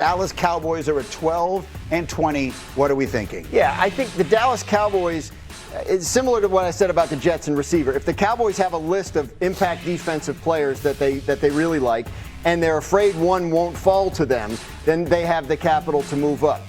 Dallas Cowboys are at 12-20. What are we thinking? Yeah, I think the Dallas Cowboys, it's similar to what I said about the Jets and receiver. If the Cowboys have a list of impact defensive players that they really like, and they're afraid one won't fall to them, then they have the capital to move up.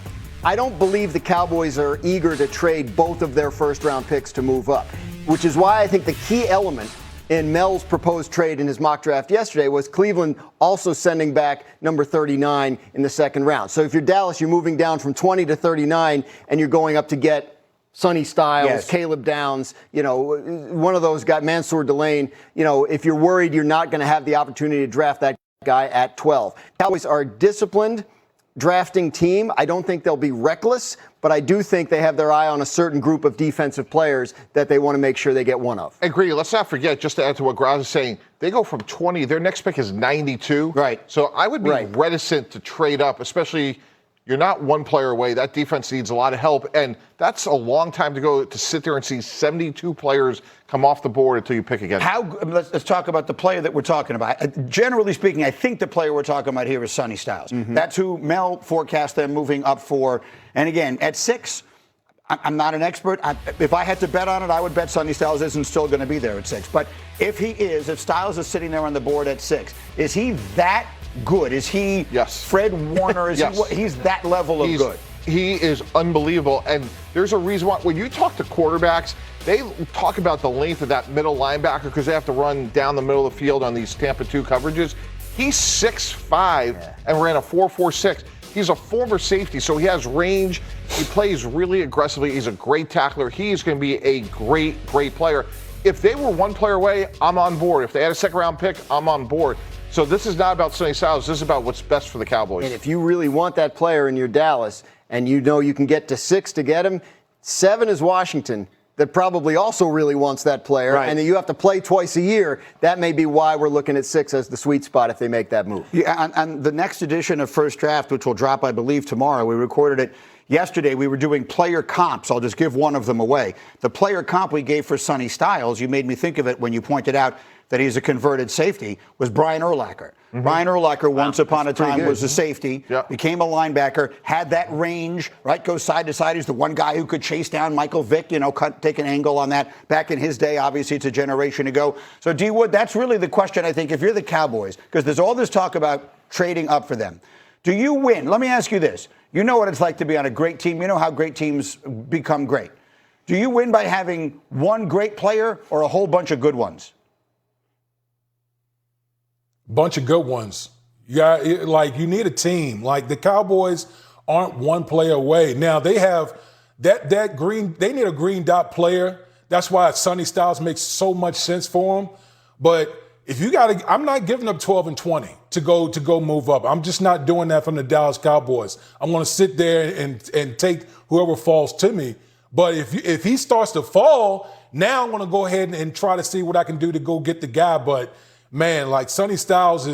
I don't believe the Cowboys are eager to trade both of their first-round picks to move up, which is why I think the key element in Mel's proposed trade in his mock draft yesterday was Cleveland also sending back number 39 in the second round. So if you're Dallas, you're moving down from 20 to 39, and you're going up to get Sonny Styles, yes, Caleb Downs, one of those guys, Mansour Delane. If you're worried you're not going to have the opportunity to draft that guy at 12. Cowboys are a disciplined drafting team. I don't think they'll be reckless, but I do think they have their eye on a certain group of defensive players that they want to make sure they get one of. Agree. Let's not forget, just to add to what Graz is saying, they go from 20, their next pick is 92. Right. So I would be reticent to trade up, especially you're not one player away. That defense needs a lot of help, and that's a long time to go to sit there and see 72 players come off the board until you pick again. Let's talk about the player that we're talking about. Generally speaking, I think the player we're talking about here is Sonny Styles. Mm-hmm. That's who Mel forecast them moving up for. And again, at 6, I'm not an expert. If I had to bet on it, I would bet Sonny Styles isn't still going to be there at 6. But if Styles is sitting there on the board at 6, is he that good? Is he Fred Warner? Is he's that level of good? He is unbelievable. And there's a reason why when you talk to quarterbacks, they talk about the length of that middle linebacker because they have to run down the middle of the field on these Tampa 2 coverages. He's 6'5" and ran a 4.46. He's a former safety, so he has range. He plays really aggressively. He's a great tackler. He's going to be a great, great player. If they were one player away, I'm on board. If they had a second-round pick, I'm on board. So this is not about Sonny Styles. This is about what's best for the Cowboys. And if you really want that player in your Dallas, and you know you can get to 6 to get him, 7 is Washington, that probably also really wants that player, and that you have to play twice a year. That may be why we're looking at 6 as the sweet spot if they make that move. Yeah, and the next edition of First Draft, which will drop, I believe, tomorrow, we recorded it yesterday. We were doing player comps. I'll just give one of them away. The player comp we gave for Sonny Styles, you made me think of it when you pointed out that he's a converted safety, was Brian Urlacher. Mm-hmm. Brian Urlacher, once upon a time, was a safety, became a linebacker, had that range, right, goes side to side. He's the one guy who could chase down Michael Vick, take an angle on that. Back in his day, obviously, it's a generation ago. So, D. Wood, that's really the question, I think, if you're the Cowboys, because there's all this talk about trading up for them. Do you win? Let me ask you this. You know what it's like to be on a great team. You know how great teams become great. Do you win by having one great player or a whole bunch of good ones? Bunch of good ones. You need a team. Like the Cowboys aren't one player away. Now they have that green. They need a green dot player. That's why Sonny Styles makes so much sense for them. But if you I'm not giving up 12 and 20 to go move up. I'm just not doing that from the Dallas Cowboys. I'm going to sit there and take whoever falls to me. But if he starts to fall, now I'm going to go ahead and try to see what I can do to go get the guy. But man, like Sonny Styles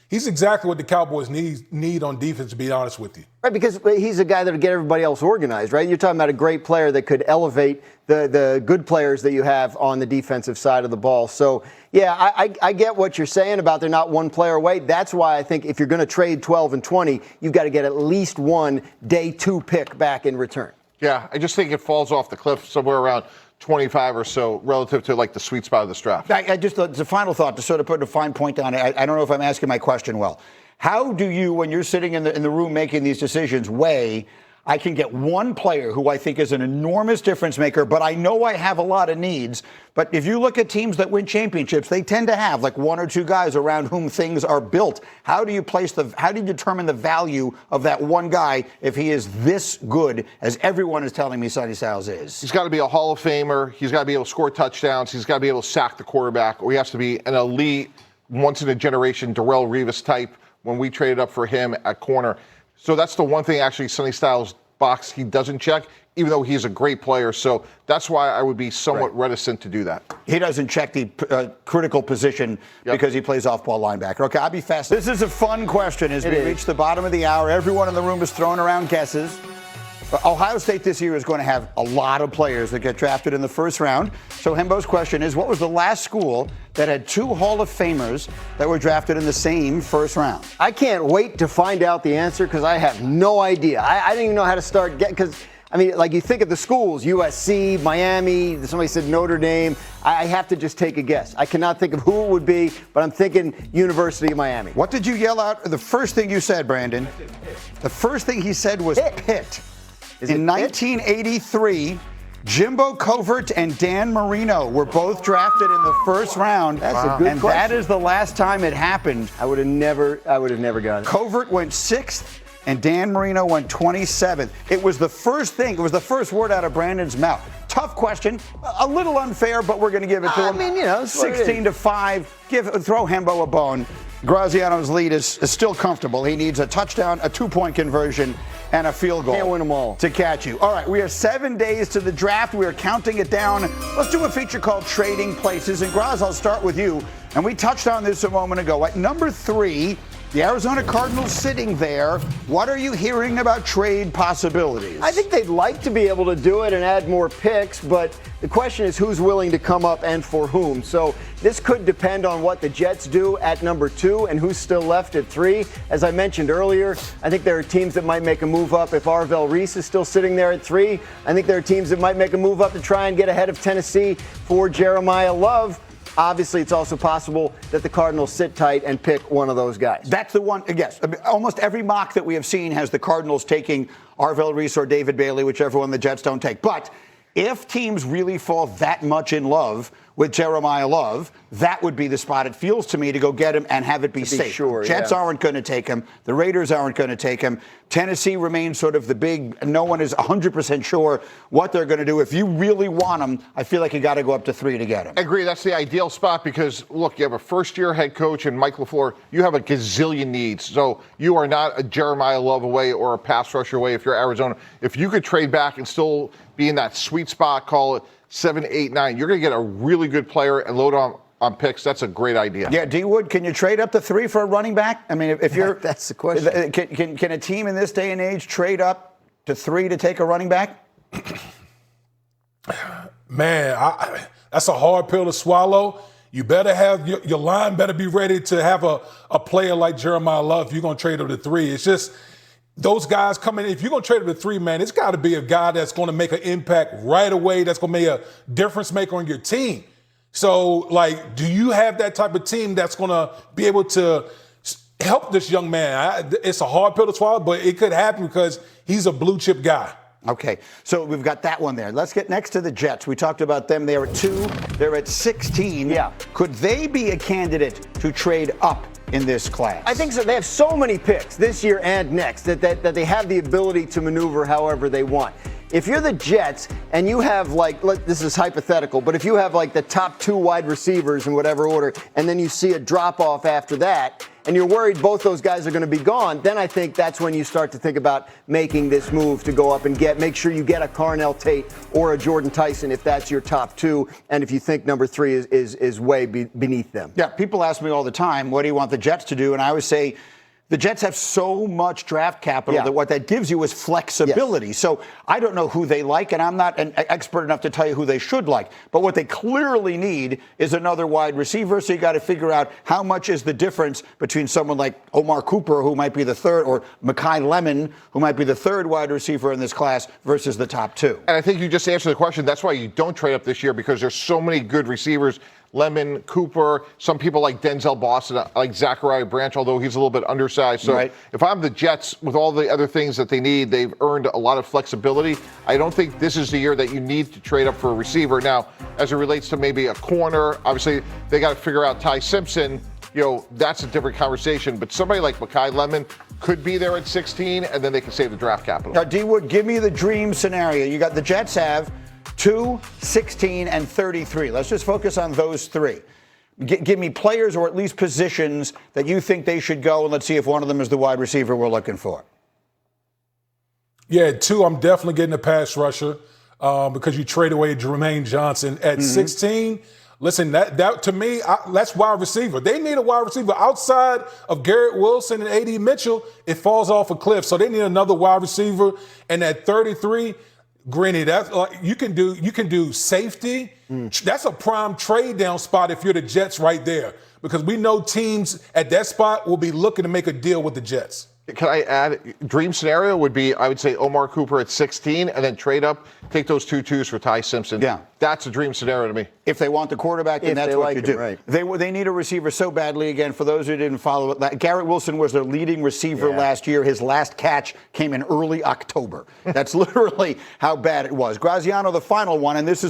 he's exactly what the Cowboys need on defense, to be honest with you. Right, because he's a guy that would get everybody else organized, right? You're talking about a great player that could elevate the good players that you have on the defensive side of the ball. So, yeah, I get what you're saying about they're not one player away. That's why I think if you're going to trade 12 and 20, you've got to get at least one day 2 pick back in return. Yeah, I just think it falls off the cliff somewhere around 25 or so relative to like the sweet spot of this draft. Just a final thought to sort of put a fine point on it. I don't know if I'm asking my question well. How do you, when you're sitting in the room making these decisions, weigh, I can get one player who I think is an enormous difference maker, but I know I have a lot of needs. But if you look at teams that win championships, they tend to have like 1 or 2 guys around whom things are built. How do you determine the value of that one guy if he is this good as everyone is telling me Sonny Styles is? He's got to be a Hall of Famer. He's got to be able to score touchdowns. He's got to be able to sack the quarterback, or he has to be an elite, once-in-a-generation Darrelle Revis type when we traded up for him at corner. So that's the one thing, actually, Sonny Styles' box he doesn't check, even though he's a great player. So that's why I would be somewhat reticent to do that. He doesn't check the critical position because he plays off-ball linebacker. Okay, I'll be fast. This is a fun question as we reach the bottom of the hour. Everyone in the room is throwing around guesses. Ohio State this year is going to have a lot of players that get drafted in the first round. So Hembo's question is, what was the last school that had 2 Hall of Famers that were drafted in the same first round? I can't wait to find out the answer because I have no idea. I didn't even know how to start getting, because I mean, like, you think of the schools, USC, Miami, somebody said Notre Dame. I have to just take a guess. I cannot think of who it would be, but I'm thinking University of Miami. What did you yell out? The first thing you said, Brandon? The first thing he said was Pitt. In 1983, Jimbo Covert and Dan Marino were both drafted in the first round. That's a good and question. that is the last time it happened. I would have never gotten it. Covert went 6th. And Dan Marino went 27th. It was the first thing. It was the first word out of Brandon's mouth. Tough question, a little unfair, but we're going to give it to him. I mean, 16-5. Throw Hembo a bone. Graziano's lead is still comfortable. He needs a touchdown, a 2-point conversion, and a field goal. Can't win them all. To catch you. All right, we are 7 days to the draft. We are counting it down. Let's do a feature called Trading Places. And Graz, I'll start with you. And we touched on this a moment ago. At number 3, the Arizona Cardinals sitting there. What are you hearing about trade possibilities? I think they'd like to be able to do it and add more picks, but the question is who's willing to come up and for whom. So this could depend on what the Jets do at number 2 and who's still left at 3. As I mentioned earlier, I think there are teams that might make a move up if Arvell Reese is still sitting there at 3. I think there are teams that might make a move up to try and get ahead of Tennessee for Jeremiah Love. Obviously, it's also possible that the Cardinals sit tight and pick one of those guys. That's the one, yes. Almost every mock that we have seen has the Cardinals taking Arvell Reese or David Bailey, whichever one the Jets don't take. But if teams really fall that much in love with Jeremiah Love, that would be the spot, it feels to me, to go get him and have it be safe. Sure, Jets aren't going to take him. The Raiders aren't going to take him. Tennessee remains sort of the big, no one is 100% sure what they're going to do. If you really want him, I feel like you got to go up to 3 to get him. I agree. That's the ideal spot because, look, you have a first-year head coach in Mike LaFleur. You have a gazillion needs. So you are not a Jeremiah Love away or a pass rusher away if you're Arizona. If you could trade back and still be in that sweet spot, call it 7, 8, 9, you're going to get a really good player and load on picks. That's a great idea. Yeah, D Wood, can you trade up to 3 for a running back? I mean, if you're that's the question. Can a team in this day and age trade up to 3 to take a running back? Man, that's a hard pill to swallow. You better have your line better be ready to have a player like Jeremiah Love if you're going to trade him to 3. It's just those guys coming in. If you're going to trade him to 3, man, it's got to be a guy that's going to make an impact right away, that's going to make a difference maker on your team. So, like, do you have that type of team that's going to be able to help this young man? It's a hard pill to swallow, but it could happen because he's a blue chip guy. Okay, so we've got that one there. Let's get next to the Jets. We talked about them. They're at 2. They're at 16. Yeah. Could they be a candidate to trade up in this class? I think so. They have so many picks this year and next that they have the ability to maneuver however they want. If you're the Jets and you have, like, this is hypothetical, but if you have, like, the top 2 wide receivers in whatever order, and then you see a drop-off after that, and you're worried both those guys are going to be gone, then I think that's when you start to think about making this move to go up and make sure you get a Carnell Tate or a Jordan Tyson if that's your top 2, and if you think number 3 is way beneath them. Yeah, people ask me all the time, what do you want the Jets to do? And I always say, the Jets have so much draft capital that what that gives you is flexibility. Yes. So I don't know who they like, and I'm not an expert enough to tell you who they should like. But what they clearly need is another wide receiver. So you got to figure out how much is the difference between someone like Omar Cooper, who might be the 3rd, or Mekhi Lemon, who might be the 3rd wide receiver in this class, versus the top 2. And I think you just answered the question. That's why you don't trade up this year, because there's so many good receivers. Lemon, Cooper, some people like Denzel Boston, like Zachariah Branch, although he's a little bit undersized. So if I'm the Jets, with all the other things that they need, they've earned a lot of flexibility. I don't think this is the year that you need to trade up for a receiver. Now, as it relates to maybe a corner, obviously they got to figure out Ty Simpson. That's a different conversation. But somebody like Mekhi Lemon could be there at 16, and then they can save the draft capital. Now, D Wood, give me the dream scenario. You got the Jets have 2, 16, and 33. Let's just focus on those 3. Give me players or at least positions that you think they should go, and let's see if one of them is the wide receiver we're looking for. Yeah, at 2, I'm definitely getting a pass rusher because you trade away Jermaine Johnson. At 16, Listen, that to me, that's wide receiver. They need a wide receiver outside of Garrett Wilson and A.D. Mitchell. It falls off a cliff, so they need another wide receiver. And at 33, Granny, that's like you can do safety. That's a prime trade down spot if you're the Jets right there, because we know teams at that spot will be looking to make a deal with the Jets. Can I add, dream scenario would be, I would say Omar Cooper at 16 and then trade up, take those 2-2s for Ty Simpson. Yeah. That's a dream scenario to me. If they want the quarterback, then If that's they what like you him, do. right. They need a receiver so badly. Again, for those who didn't follow it, Garrett Wilson was their leading receiver last year. His last catch came in early October. That's literally how bad it was. Graziano, the final one, and this is